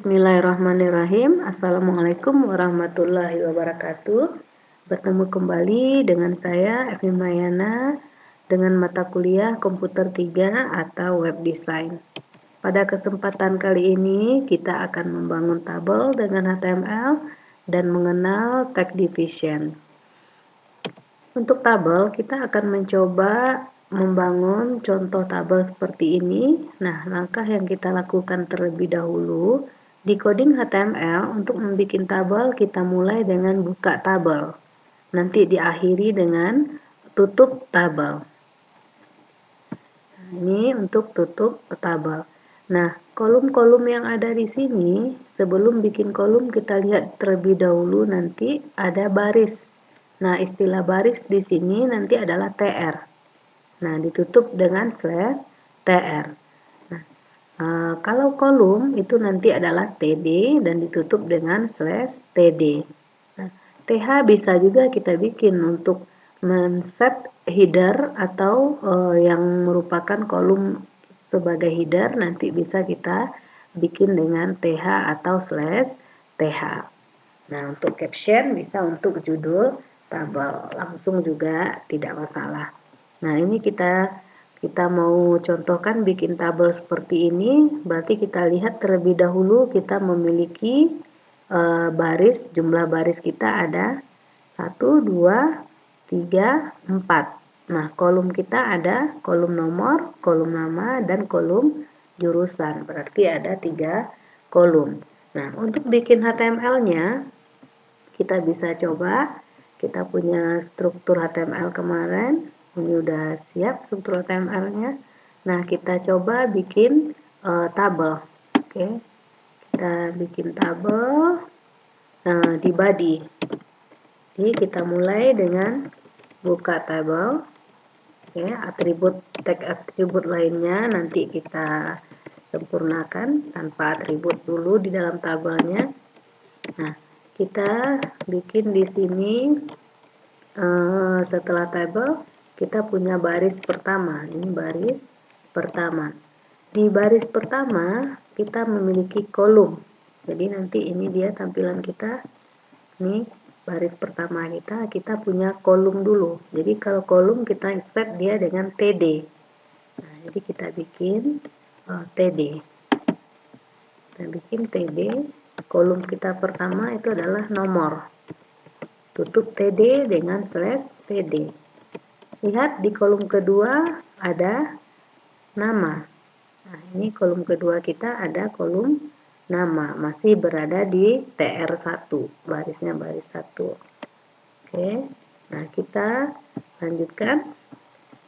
Bismillahirrahmanirrahim. Assalamualaikum warahmatullahi wabarakatuh. Bertemu kembali dengan saya Evi Mayana dengan mata kuliah Komputer 3 atau Web Design. Pada kesempatan kali ini kita akan membangun tabel dengan HTML dan mengenal tag division. Untuk tabel kita akan mencoba membangun contoh tabel seperti ini. Nah, langkah yang kita lakukan terlebih dahulu di coding HTML untuk membuat tabel kita mulai dengan buka tabel. Nanti diakhiri dengan tutup tabel. Nah, ini untuk tutup tabel. Nah, kolom-kolom yang ada di sini sebelum bikin kolom kita lihat terlebih dahulu nanti ada baris. Nah, istilah baris di sini nanti adalah TR. Nah, ditutup dengan /tr. Nah, kalau kolom itu nanti adalah TD dan ditutup dengan /td. Nah, TH bisa juga kita bikin untuk men-set header atau yang merupakan kolom sebagai header nanti bisa kita bikin dengan TH atau /TH. Nah, untuk caption bisa untuk judul tabel, langsung juga tidak masalah. Nah, ini kita mau contohkan bikin tabel seperti ini, berarti kita lihat terlebih dahulu kita memiliki baris, jumlah baris kita ada 1, 2, 3, 4. Nah, kolom kita ada kolom nomor, kolom nama, dan kolom jurusan, berarti ada 3 kolom. Nah, untuk bikin HTML-nya, kita bisa coba, kita punya struktur HTML kemarin, ini udah siap struktur HTML-nya. Nah, kita coba bikin tabel. Oke. Kita bikin tabel di body. Jadi kita mulai dengan buka tabel. Oke, tag atribut lainnya nanti kita sempurnakan tanpa atribut dulu di dalam tabelnya. Nah, kita bikin di sini setelah tabel kita punya baris pertama. Ini baris pertama. Di baris pertama kita memiliki kolom. Jadi nanti ini dia tampilan kita. Ini baris pertama kita punya kolom dulu. Jadi kalau kolom kita set dia dengan TD. Nah, jadi kita bikin TD. Kita bikin TD. Kolom kita pertama itu adalah nomor. Tutup TD dengan /TD. Lihat di kolom kedua ada nama. Nah, ini kolom kedua kita ada kolom nama. Masih berada di TR1. Barisnya baris 1. Oke. Nah, kita lanjutkan.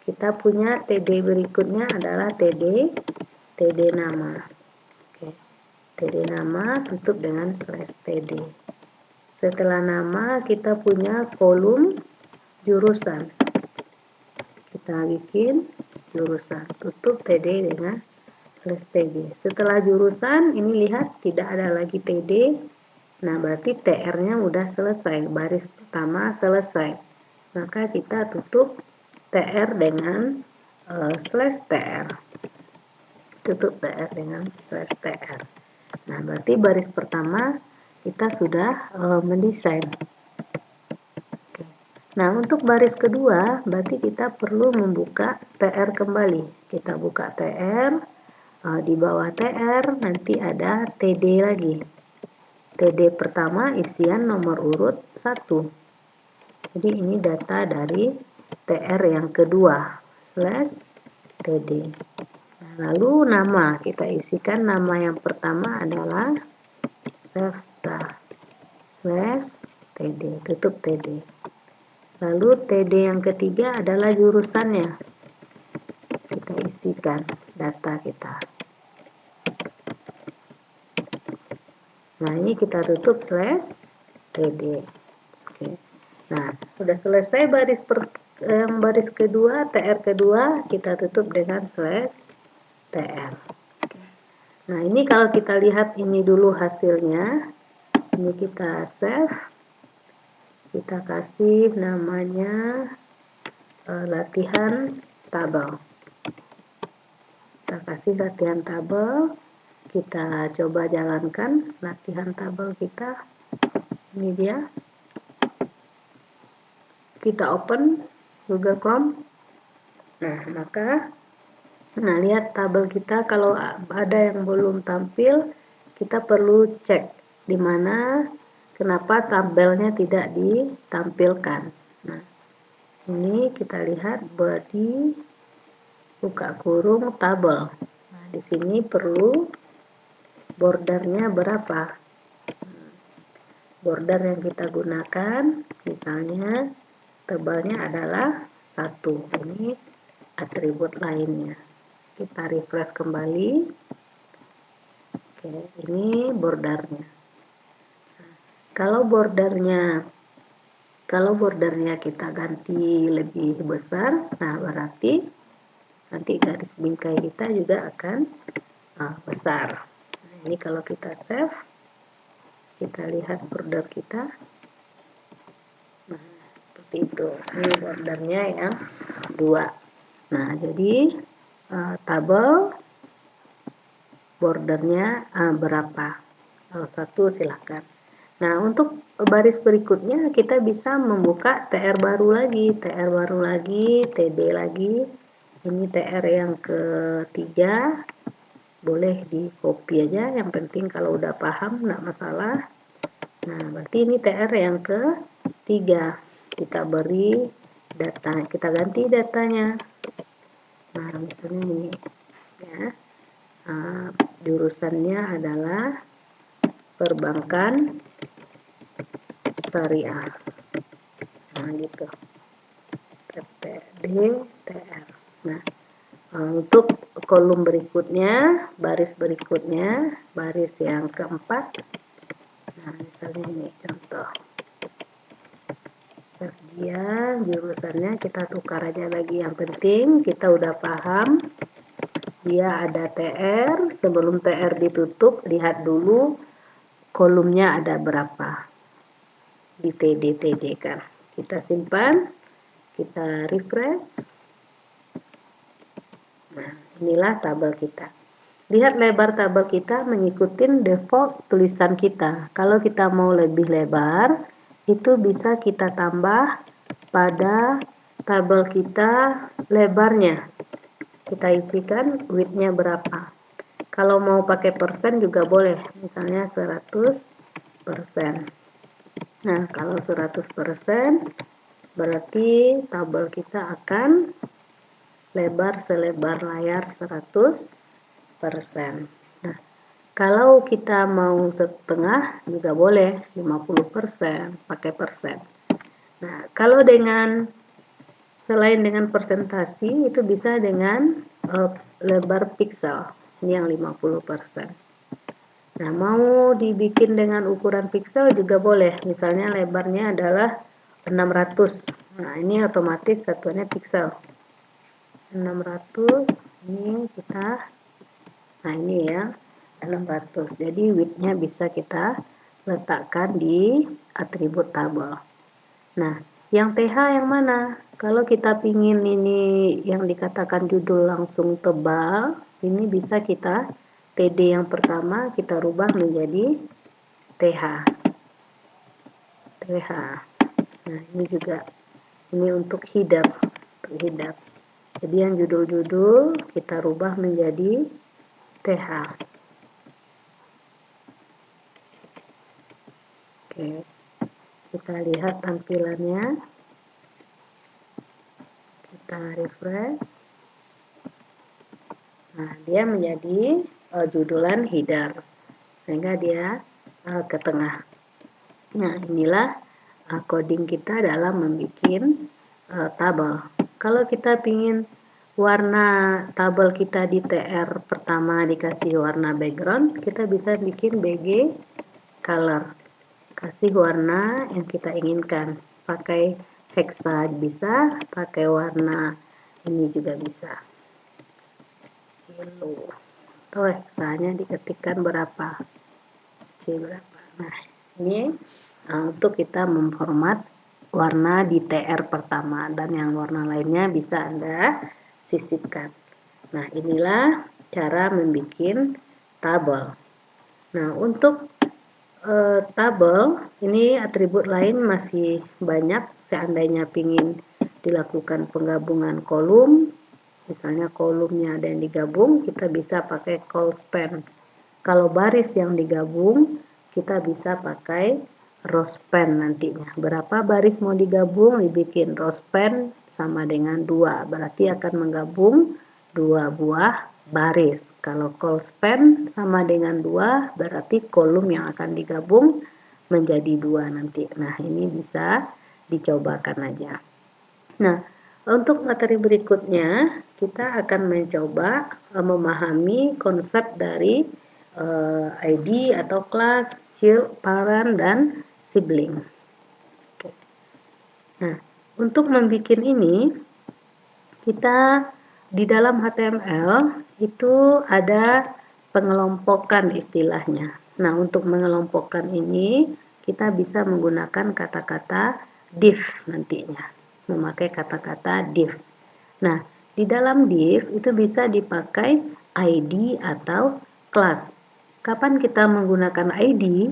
Kita punya TD berikutnya adalah TD nama. Oke. TD nama tutup dengan /TD. Setelah nama kita punya kolom jurusan. Kita bikin jurusan, tutup TD dengan /TD. Setelah jurusan ini lihat tidak ada lagi TD. Nah, berarti TR-nya udah selesai, baris pertama selesai. Maka kita tutup TR dengan /TR. Tutup TR dengan /TR. Nah, berarti baris pertama kita sudah mendesain. Nah, untuk baris kedua, berarti kita perlu membuka TR kembali. Kita buka TR, di bawah TR nanti ada TD lagi. TD pertama isian nomor urut 1. Jadi ini data dari TR yang kedua, /TD. Nah, lalu nama, kita isikan nama yang pertama adalah /TD, tutup TD. Lalu TD yang ketiga adalah jurusannya. Kita isikan data kita. Nah, ini kita tutup /TD. Oke. Nah, sudah selesai baris kedua, TR kedua, kita tutup dengan /TR. Nah, ini kalau kita lihat ini dulu hasilnya. Ini kita save. Kita kasih namanya latihan tabel. Kita kasih latihan tabel. kita coba jalankan latihan tabel kita. Ini dia. Kita open Google Chrome. Nah, lihat tabel kita. Kalau ada yang belum tampil, kita perlu cek di mana, kenapa tabelnya tidak ditampilkan. Nah, ini kita lihat body buka kurung tabel. Nah, di sini perlu bordernya berapa. Border yang kita gunakan, misalnya tebalnya adalah 1. Ini atribut lainnya. Kita refresh kembali. Oke, ini bordernya. Kalau bordernya kita ganti lebih besar, nah berarti nanti garis bingkai kita juga akan besar. Nah, ini kalau kita save, kita lihat border kita. Nah, seperti itu. Ini bordernya yang 2. Nah, jadi tabel bordernya berapa? Kalau 1 silahkan. Nah, untuk baris berikutnya kita bisa membuka TR baru lagi, TD lagi. Ini TR yang ketiga. Boleh di copy aja, yang penting kalau udah paham nggak masalah. Nah, berarti ini TR yang ketiga. Kita beri data, kita ganti datanya. Nah, misalnya ini ya. Jurusannya adalah perbankan syariah. Nah, gitu. TR. Nah, untuk kolom berikutnya, baris berikutnya, baris yang keempat. Nah, misalnya ini contoh. Dia jurusannya kita tukar aja lagi. Yang penting kita udah paham. Dia ada TR. Sebelum TR ditutup, lihat dulu kolomnya ada berapa. Di TD kan. Kita simpan. Kita refresh. Nah, inilah tabel kita. Lihat lebar tabel kita mengikuti default tulisan kita. Kalau kita mau lebih lebar, itu bisa kita tambah pada tabel kita lebarnya. Kita isikan width-nya berapa. Kalau mau pakai persen juga boleh, misalnya 100%. Nah, kalau 100%, berarti tabel kita akan lebar selebar layar 100%. Nah, kalau kita mau setengah juga boleh, 50%, pakai persen. Nah, kalau selain dengan persentasi, itu bisa dengan lebar pixel, ini yang 50%. Nah, mau dibikin dengan ukuran pixel juga boleh, misalnya lebarnya adalah 600. Nah, ini otomatis satuannya pixel. 600, ini kita, nah ini ya, 600. Jadi width-nya bisa kita letakkan di atribut tabel. Nah, yang TH yang mana? Kalau kita pingin ini yang dikatakan judul langsung tebal, ini bisa kita TD yang pertama kita rubah menjadi TH. Nah, ini juga, ini untuk hidap. Jadi yang judul-judul kita rubah menjadi TH. Oke, kita lihat tampilannya. Kita refresh. Nah, dia menjadi judulan header, sehingga dia ke tengah. Nah, inilah coding kita dalam membuat tabel. Kalau kita ingin warna tabel kita di TR pertama dikasih warna background, kita bisa bikin BG color. Kasih warna yang kita inginkan. Pakai hexa bisa, pakai warna ini juga bisa. Atau hexanya diketikkan berapa, C berapa. Nah, ini untuk kita memformat warna di TR pertama, dan yang warna lainnya bisa Anda sisipkan. Nah, inilah cara membuat tabel. Nah, untuk tabel ini atribut lain masih banyak. Seandainya ingin dilakukan penggabungan kolom, misalnya kolomnya ada yang digabung, kita bisa pakai call span. Kalau baris yang digabung, kita bisa pakai row span nantinya. Berapa baris mau digabung, dibikin row span sama dengan 2, berarti akan menggabung 2 buah baris. Kalau call span sama dengan 2, berarti kolom yang akan digabung menjadi 2 nanti. Nah, ini bisa dicobakan aja. Nah, untuk materi berikutnya, kita akan mencoba memahami konsep dari ID atau kelas, child, parent, dan sibling. Oke. Nah, untuk membuat ini, kita di dalam HTML itu ada pengelompokan istilahnya. Nah, untuk mengelompokkan ini, kita bisa menggunakan kata-kata div nantinya. Memakai kata-kata div. Nah, di dalam div itu bisa dipakai ID atau kelas. Kapan kita menggunakan ID?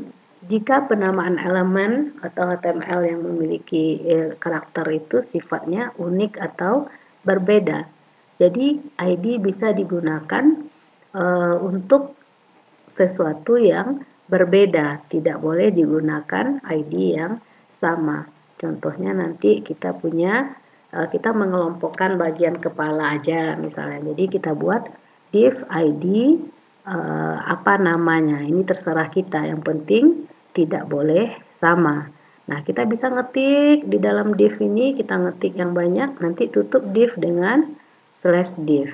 Jika penamaan elemen atau HTML yang memiliki karakter itu sifatnya unik atau berbeda. Jadi ID bisa digunakan untuk sesuatu yang berbeda, tidak boleh digunakan ID yang sama. Contohnya nanti kita punya kita mengelompokkan bagian kepala aja misalnya. Jadi kita buat div ID apa namanya. Ini terserah kita. Yang penting tidak boleh sama. Nah, kita bisa ngetik di dalam div ini, kita ngetik yang banyak, nanti tutup div dengan /div.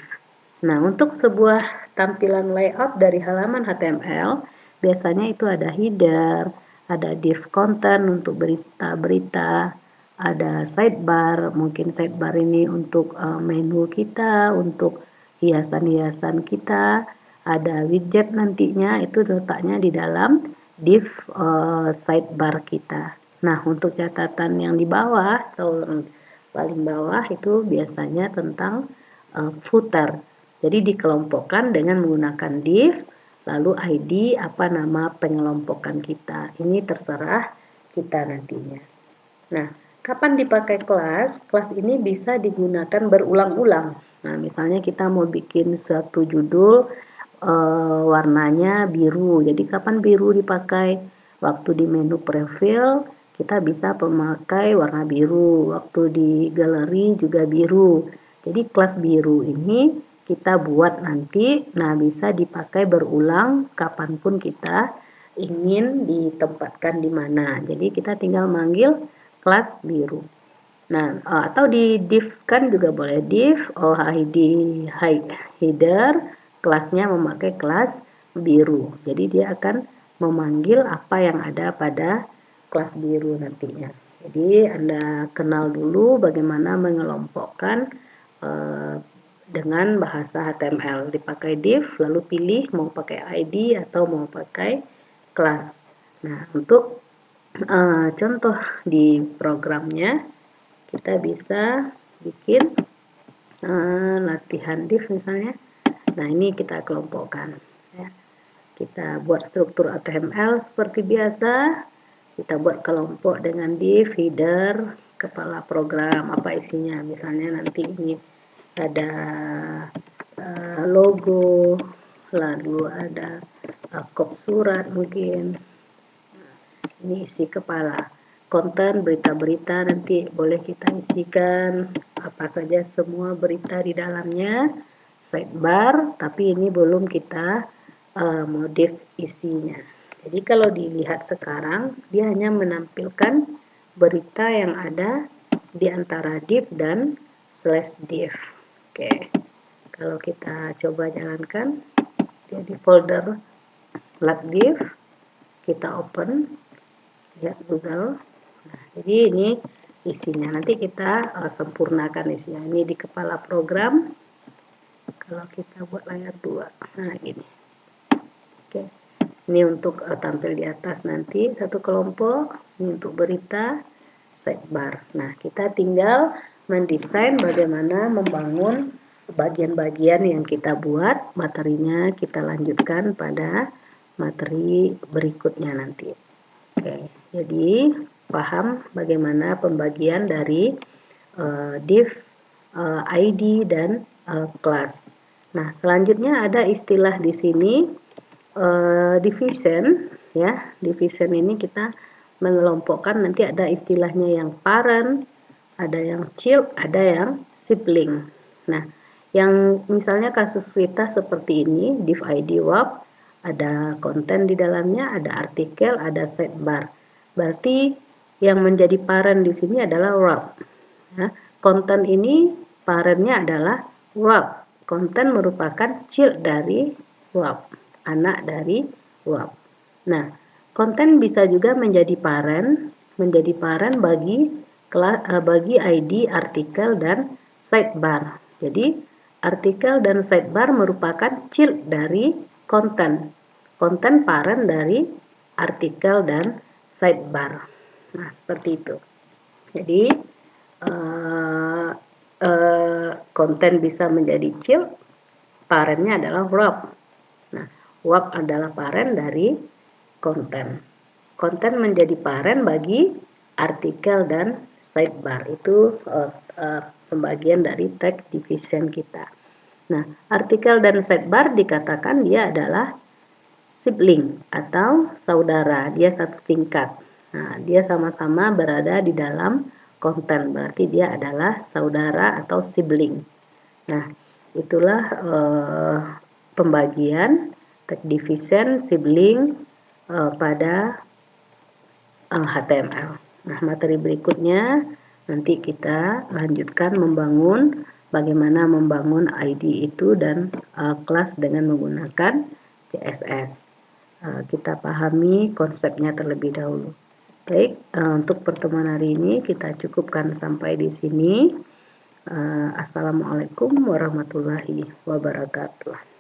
Nah, untuk sebuah tampilan layout dari halaman HTML, biasanya itu ada header, ada div content untuk berita-berita, ada sidebar, mungkin sidebar ini untuk menu kita, untuk hiasan-hiasan kita, ada widget nantinya, itu letaknya di dalam div sidebar kita. Nah, untuk catatan yang di bawah, atau paling bawah itu biasanya tentang footer. Jadi dikelompokkan dengan menggunakan div, lalu ID apa nama pengelompokan kita. Ini terserah kita nantinya. Nah, kapan dipakai kelas? Kelas ini bisa digunakan berulang-ulang. Nah, misalnya kita mau bikin satu judul warnanya biru. Jadi kapan biru dipakai? Waktu di menu profil kita bisa memakai warna biru. Waktu di galeri juga biru. Jadi kelas biru ini kita buat nanti, nah bisa dipakai berulang kapanpun kita ingin ditempatkan di mana. Jadi kita tinggal manggil kelas biru. Nah, atau di div kan juga boleh div ID header, kelasnya memakai kelas biru. Jadi dia akan memanggil apa yang ada pada kelas biru nantinya. Jadi Anda kenal dulu bagaimana mengelompokkan dengan bahasa HTML. Dipakai div, lalu pilih mau pakai ID atau mau pakai kelas. Nah, untuk contoh di programnya, kita bisa bikin latihan div misalnya. Nah, ini kita kelompokkan. Ya. Kita buat struktur HTML seperti biasa. Kita buat kelompok dengan div, header, kepala program, apa isinya. Misalnya nanti ini ada logo, lalu ada kop surat mungkin. Ini isi kepala. Konten berita-berita nanti boleh kita isikan apa saja semua berita di dalamnya. Sidebar, tapi ini belum kita modif isinya. Jadi kalau dilihat sekarang, dia hanya menampilkan berita yang ada di antara div dan /div. Oke, kalau kita coba jalankan, dia di folder /div, kita open, lihat Google. Nah, jadi ini isinya. Nanti kita sempurnakan isinya. Ini di kepala program. Kalau kita buat layar 2, nah gini. Oke, ini untuk tampil di atas nanti satu kelompok. Ini untuk berita, sidebar. Nah, kita tinggal mendesain bagaimana membangun bagian-bagian yang kita buat, materinya kita lanjutkan pada materi berikutnya nanti. Oke, jadi paham bagaimana pembagian dari div, ID, dan kelas. Nah, selanjutnya ada istilah di sini division, ya. Division ini kita mengelompokkan, nanti ada istilahnya yang parent, ada yang child, ada yang sibling. Nah, yang misalnya kasus kita seperti ini, div ID WAP, ada konten di dalamnya, ada artikel, ada sidebar. Berarti yang menjadi parent di sini adalah WAP. Ya, konten ini parentnya adalah WAP. Konten merupakan child dari WAP, anak dari WAP. Nah, konten bisa juga menjadi parent bagi ID, artikel, dan sidebar. Jadi, artikel dan sidebar merupakan child dari konten. Konten parent dari artikel dan sidebar. Nah, seperti itu. Jadi, konten bisa menjadi child, parentnya adalah WAP. Nah, WAP adalah parent dari konten. Konten menjadi parent bagi artikel dan sidebar. Itu pembagian dari tag division kita. Nah, artikel dan sidebar dikatakan dia adalah sibling atau saudara, dia satu tingkat. Nah, dia sama-sama berada di dalam konten, berarti dia adalah saudara atau sibling. Nah, itulah pembagian tag division, sibling pada HTML. Nah, materi berikutnya nanti kita lanjutkan bagaimana membangun ID itu dan kelas dengan menggunakan CSS. Kita pahami konsepnya terlebih dahulu. Baik, untuk pertemuan hari ini kita cukupkan sampai di sini. Assalamualaikum warahmatullahi wabarakatuh.